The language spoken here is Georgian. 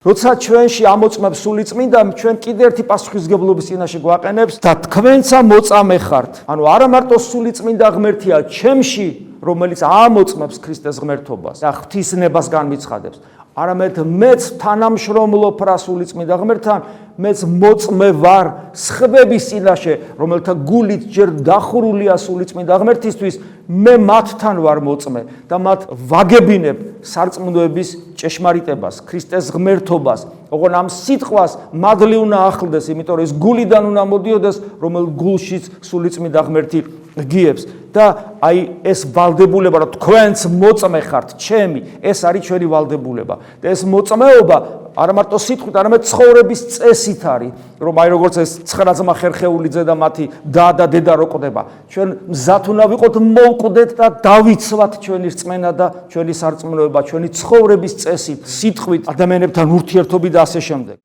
როცა ჩვენში ამოწმებს სულიწმინდამ, ჩვენ კიდე ერთი პასუხისმგებლობის წინაშე გვაყენებს და თქვენცა მოწამე ხართ. ანუ არა მარტო სულიწმინდა ღმერთია ჩემში, რომელიც ამოწმებს ქრისტეს ღმერთობას და ღვთისნებას განმიცხადებს, არამედ მეც თანამშრომლობ რა სულიწმინდა ღმერთთან, მეც მოწმე ვარ სხვების წინაშე, რომელთა გულით ჯერ დახურულია სულიწმინდა ღმერთისთვის, მე მათთან ვარ მოწმე და მათ ვაგებინებ სარწმუნოების ჭეშმარიტებას, ქრისტეს ღმერთობას. ოღონ ამ სიტყვას მადლი უნდა ახლდეს, იმიტომ რომ ეს გულიდან უნდა მოდიოდეს, რომელ გულშიც სულიწმინდა ღმერთი გიებს. და აი ეს ვალდებულება, რომ თქვენც მოწმე ხართ, ჩემი, ეს არის ჩვენი ვალდებულება. და ეს მოწმეობა არა მარტო სიტყვით, არამედ ცხოვრების წესით არის, რომ აი როგორც ეს 9 ძმა ხერხეულიძე და მათი და დედა რო ყვდება, ჩვენ მზად უნდა ვიყოთ მოვკვდეთ და დავიცვათ ჩვენი რწმენა და ჩვენი სარწმუნოება, ჩვენი ცხოვრების წესით, სიტყვით, ადამიანებთან ურთიერთობით და ასე შემდეგ.